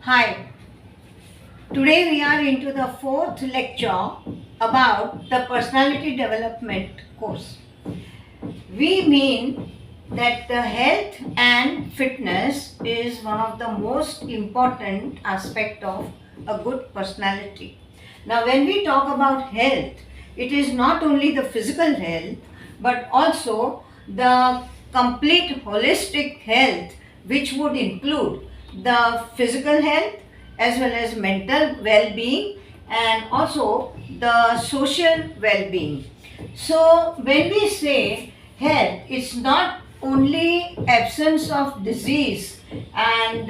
Hi, today we are into the fourth lecture about the personality development course. We mean that the health and fitness is one of the most important aspect of a good personality. Now when we talk about health, it is not only the physical health but also the complete holistic health, which would include the physical health as well as mental well-being and also the social well-being. So when we say health, it's not only absence of disease and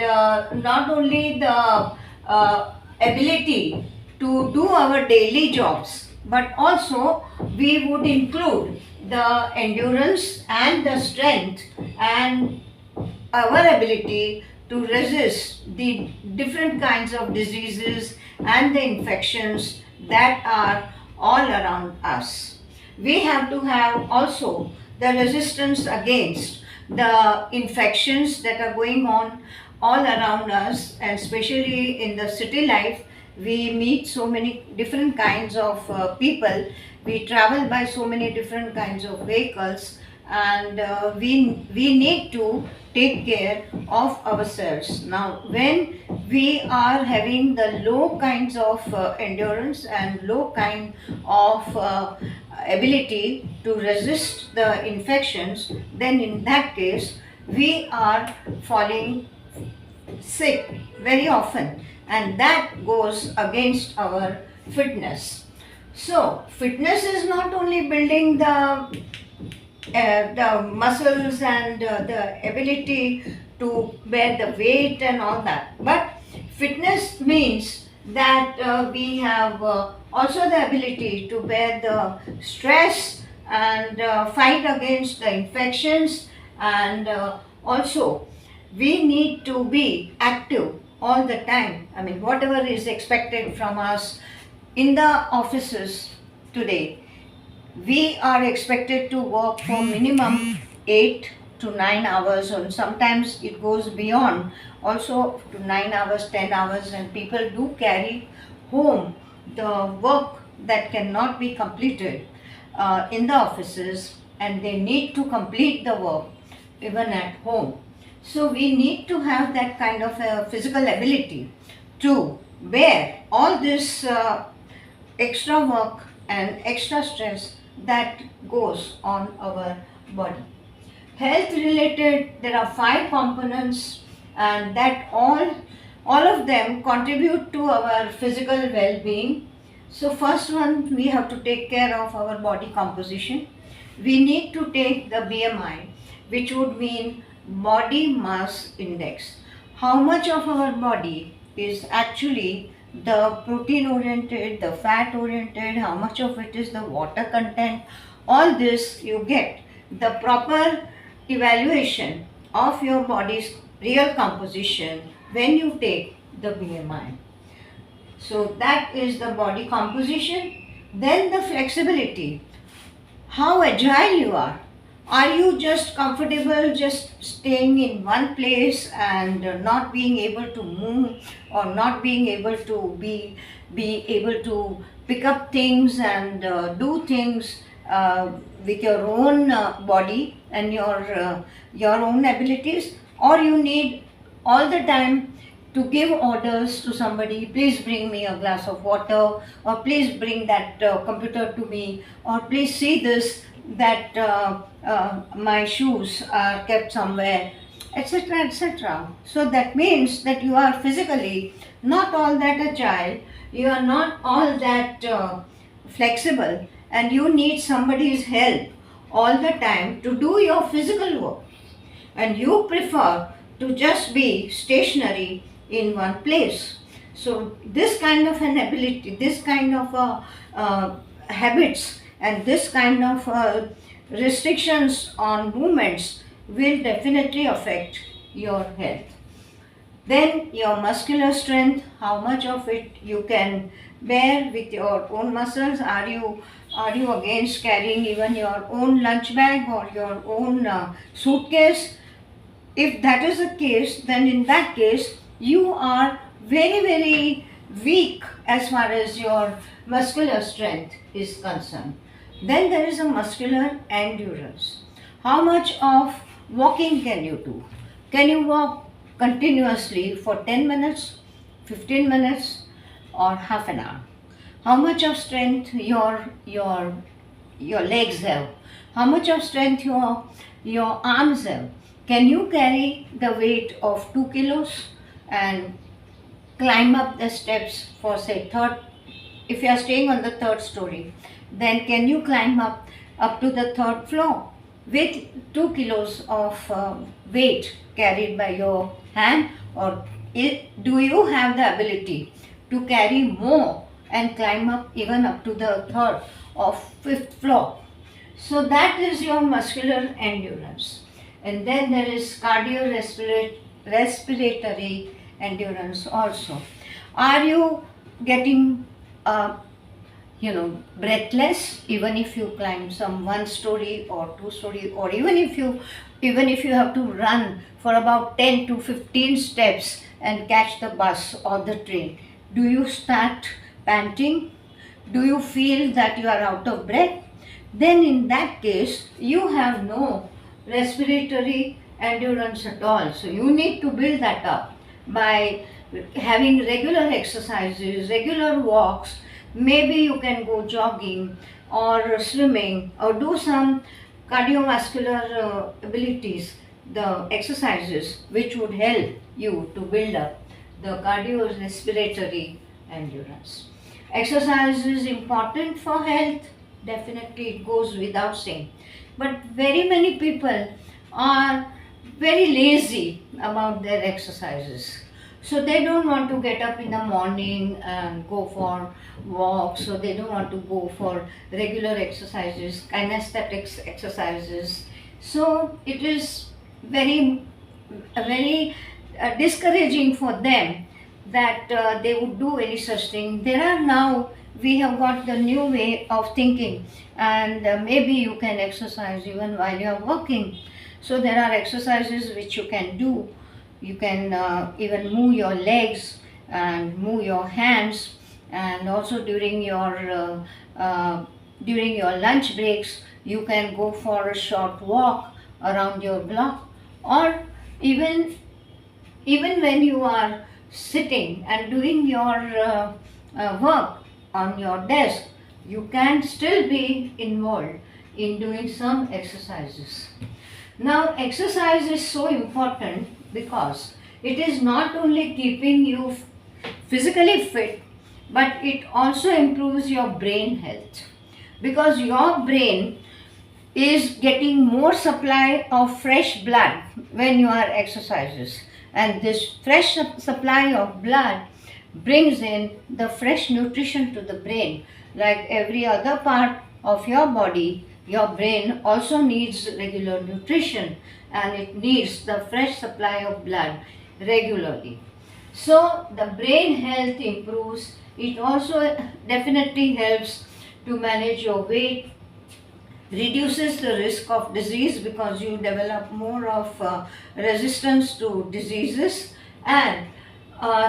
not only the ability to do our daily jobs, but also we would include the endurance and the strength and our ability to resist the different kinds of diseases and the infections that are all around us. We have to have also the resistance against the infections that are going on all around us, and especially in the city life we meet so many different kinds of people. We travel by so many different kinds of vehicles, and we need to take care of ourselves. Now when we are having the low kinds of endurance and low kind of ability to resist the infections, then in that case we are falling sick very often, and that goes against our fitness. So fitness is not only building the muscles and the ability to bear the weight and all that, but fitness means that we have also the ability to bear the stress and fight against the infections, and also we need to be active all the time. I mean, whatever is expected from us in the offices today, we are expected to work for minimum 8 to 9 hours, and sometimes it goes beyond also to 9 hours, 10 hours, and people do carry home the work that cannot be completed in the offices, and they need to complete the work even at home. So we need to have that kind of a physical ability to bear all this extra work and extra stress that goes on our body. Health related, there are 5 components, and that all of them contribute to our physical well-being. So first one, we have to take care of our body composition. We need to take the BMI, which would mean body mass index. How much of our body is actually the protein oriented, the fat oriented, how much of it is the water content. All this you get the proper evaluation of your body's real composition when you take the BMI. So that is the body composition. Then the flexibility, how agile you are. Are you just comfortable just staying in one place and not being able to move, or not being able to be able to pick up things and do things with your own body and your own abilities? Or you need all the time to give orders to somebody, please bring me a glass of water, or please bring that computer to me, or please see this, that my shoes are kept somewhere, etc., etc. So that means that you are physically not all that agile, you are not all that flexible, and you need somebody's help all the time to do your physical work, and you prefer to just be stationary in one place. So this kind of an ability, this kind of habits, and this kind of restrictions on movements will definitely affect your health. Then your muscular strength, how much of it you can bear with your own muscles. Are you against carrying even your own lunch bag or your own suitcase? If that is the case, then in that case you are very, very weak as far as your muscular strength is concerned. Then there is a muscular endurance. How much of walking can you do? Can you walk continuously for 10 minutes, 15 minutes, or half an hour? How much of strength your legs have? How much of strength your arms have? Can you carry the weight of 2 kilos and climb up the steps for, say, third? If you are staying on the third story, then can you climb up to the third floor with 2 kilos of weight carried by your hand? Or do you have the ability to carry more and climb up even up to the third or fifth floor? So that is your muscular endurance. And then there is respiratory endurance also. Are you getting breathless even if you climb some 1 story or 2 story, or even if you have to run for about 10 to 15 steps and catch the bus or the train? Do you start panting? Do you feel that you are out of breath? Then in that case you have no respiratory endurance at all. So you need to build that up by having regular exercises, regular walks. Maybe you can go jogging or swimming or do some cardiovascular abilities, the exercises which would help you to build up the cardiorespiratory endurance. Exercise is important for health, definitely, it goes without saying. But very many people are very lazy about their exercises. So they don't want to get up in the morning and go for walks, so they don't want to go for regular exercises, kinesthetics exercises. So it is very discouraging for them that they would do any such thing. There are now, we have got the new way of thinking, and maybe you can exercise even while you are working. So there are exercises which you can do. You can even move your legs and move your hands, and also during your lunch breaks you can go for a short walk around your block, or even when you are sitting and doing your work on your desk, you can still be involved in doing some exercises. Now, exercise is so important because it is not only keeping you physically fit, but it also improves your brain health, because your brain is getting more supply of fresh blood when you are exercises, and this fresh supply of blood brings in the fresh nutrition to the brain. Like every other part of your body, your brain also needs regular nutrition, and it needs the fresh supply of blood regularly. So the brain health improves. It also definitely helps to manage your weight, reduces the risk of disease because you develop more of resistance to diseases, and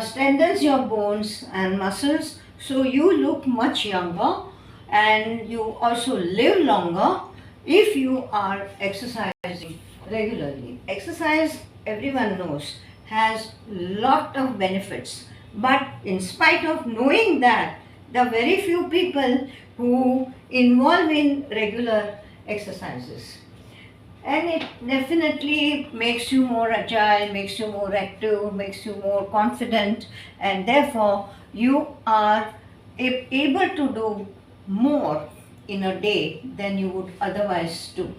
strengthens your bones and muscles, so you look much younger, and you also live longer if you are exercising regularly. Exercise, everyone knows, has lot of benefits, but in spite of knowing that, the very few people who involve in regular exercises, and it definitely makes you more agile, makes you more active, makes you more confident, and therefore you are able to do more in a day than you would otherwise do.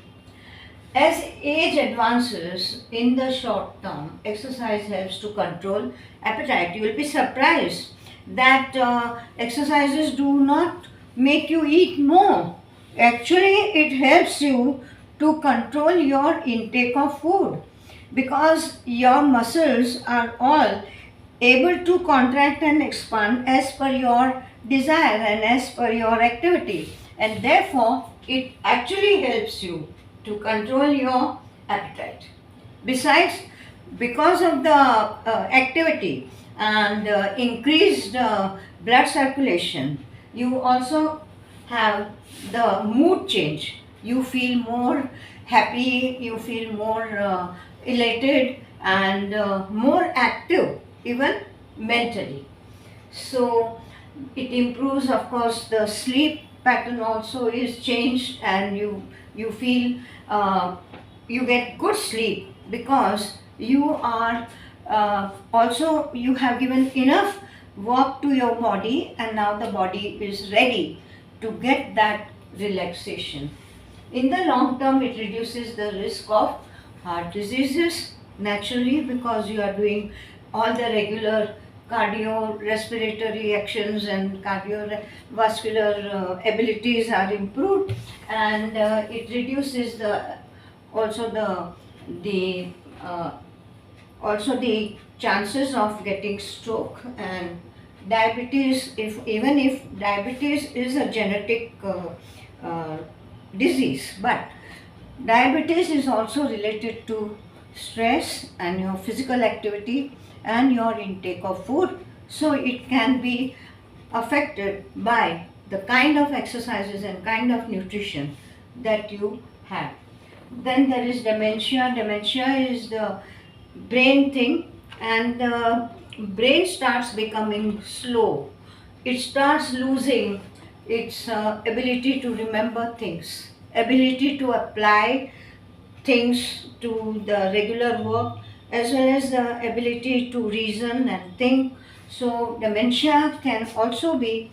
As age advances, in the short term, exercise helps to control appetite. You will be surprised that exercises do not make you eat more. Actually, it helps you to control your intake of food, because your muscles are all able to contract and expand as per your desire and as per your activity, and therefore it actually helps you to control your appetite. Besides, because of the activity and increased blood circulation. You also have the mood change. You feel more happy, you feel more elated, and more active, even mentally. So it improves, of course, the sleep pattern also is changed, and you feel you get good sleep because you are also you have given enough work to your body, and now the body is ready to get that relaxation. In the long term, it reduces the risk of heart diseases naturally, because you are doing all the regular cardiorespiratory actions, and cardiovascular abilities are improved, and it reduces the also the uh, also the chances of getting stroke and diabetes. If even if diabetes is a genetic uh, disease, but diabetes is also related to stress and your physical activity and your intake of food. So it can be affected by the kind of exercises and kind of nutrition that you have. Then there is dementia. Dementia is the brain thing, and the brain starts becoming slow. It starts losing its ability to remember things, ability to apply things to the regular work, as well as the ability to reason and think. So dementia can also be,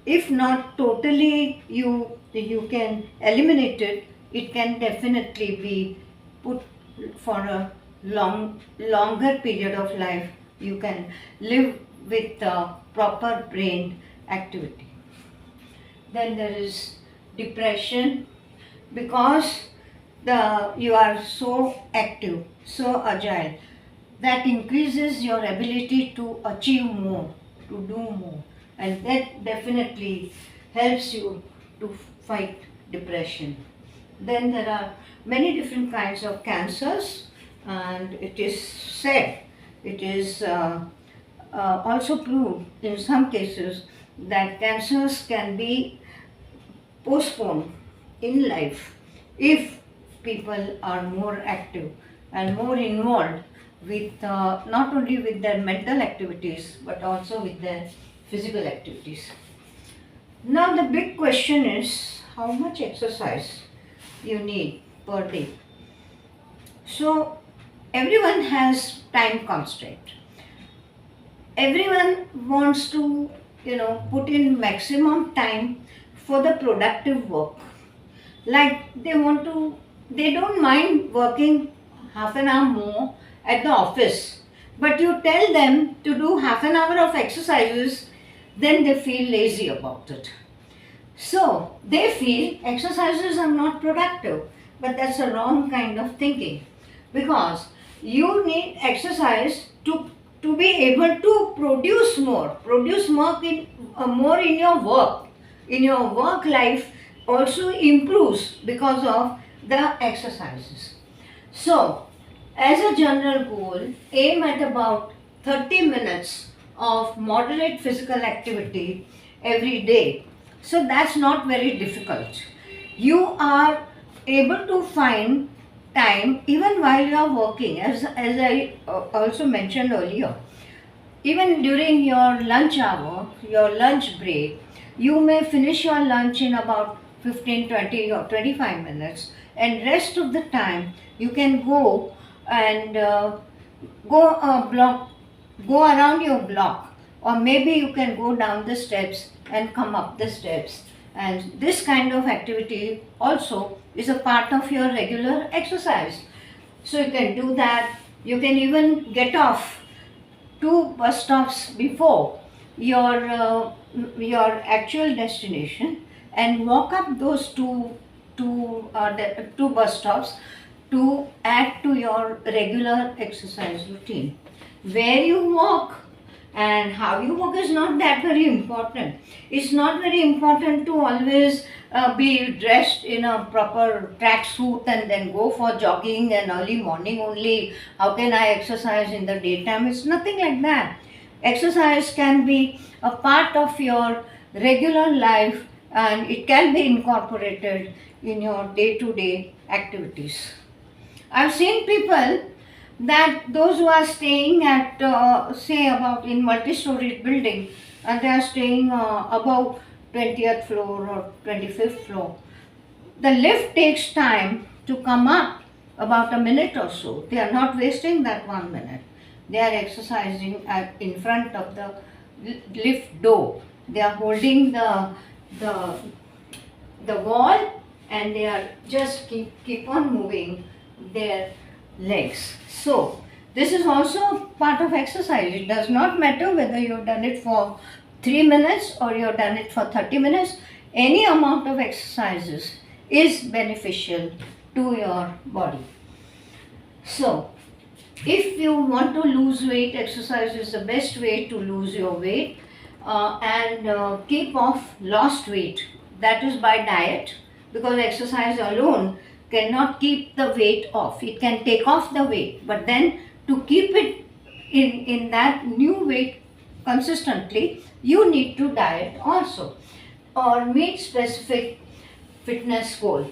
if not totally you can eliminate it, it can definitely be put for a longer period of life. You can live with proper brain activity. Then there is depression, because you are so active, so agile, that increases your ability to achieve more, to do more, and that definitely helps you to fight depression. Then there are many different kinds of cancers, and it is said, it is also proved in some cases that cancers can be postponed in life if people are more active and more involved with not only with their mental activities but also with their physical activities. Now the big question is how much exercise you need per day. So everyone has time constraint. Everyone wants to put in maximum time for the productive work. Like they don't mind working half an hour more at the office, but you tell them to do half an hour of exercises, then they feel lazy about it. So they feel exercises are not productive, but that's a wrong kind of thinking, because you need exercise to be able to produce more in your work. In your work life also improves because of the exercises. So, as a general goal, aim at about 30 minutes of moderate physical activity every day. So that's not very difficult. You are able to find time even while you are working, as I also mentioned earlier. Even during your lunch hour, your lunch break, you may finish your lunch in about 15, 20 or 25 minutes, and rest of the time you can go and go a block, go around your block, or maybe you can go down the steps and come up the steps. And this kind of activity also is a part of your regular exercise. So you can do that. You can even get off 2 bus stops before your actual destination and walk up those two bus stops to add to your regular exercise routine. Where you walk and how you walk is not that very important. It's not very important to always be dressed in a proper track suit and then go for jogging and early morning only. How can I exercise in the daytime? It's nothing like that. Exercise can be a part of your regular life and it can be incorporated in your day to day activities. I've seen people that those who are staying at, say, about in multi-storied building, and they are staying above 20th floor or 25th floor, the lift takes time to come up, about a minute or so. They are not wasting that 1 minute. They are exercising in front of the lift door. They are holding the the wall and they are just keep on moving their legs. So this is also part of exercise. It does not matter whether you've done it for 3 minutes or you've done it for 30 minutes. Any amount of exercises is beneficial to your body. So if you want to lose weight, exercise is the best way to lose your weight and keep off lost weight. That is by diet, because exercise alone cannot keep the weight off. It can take off the weight, but then to keep it in that new weight consistently, you need to diet also or meet specific fitness goal.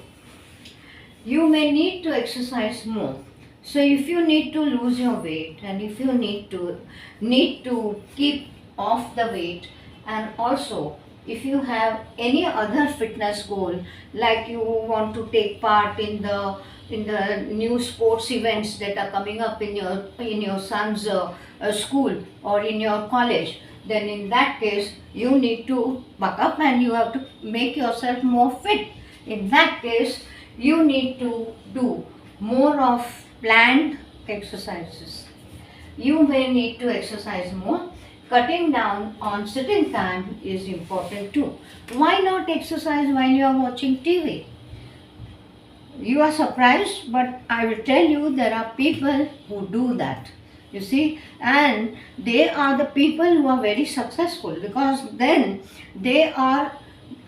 You may need to exercise more. So if you need to lose your weight and if you need to keep off the weight, and also if you have any other fitness goal, like you want to take part in the new sports events that are coming up in your son's school or in your college, then in that case you need to buck up and you have to make yourself more fit. In that case you need to do more of planned exercises. You may need to exercise more. Cutting down on sitting time is important too. Why not exercise while you are watching TV? You are surprised, but I will tell you there are people who do that. You see, and they are the people who are very successful because then they are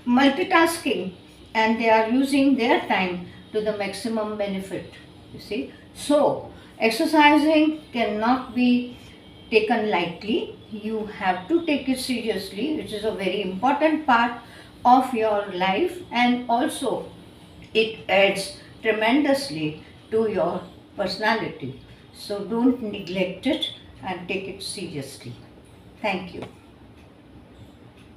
multitasking and they are using their time to the maximum benefit. You see, so exercising cannot be taken lightly. You have to take it seriously, which is a very important part of your life, and also it adds tremendously to your personality. So don't neglect it and take it seriously. Thank you.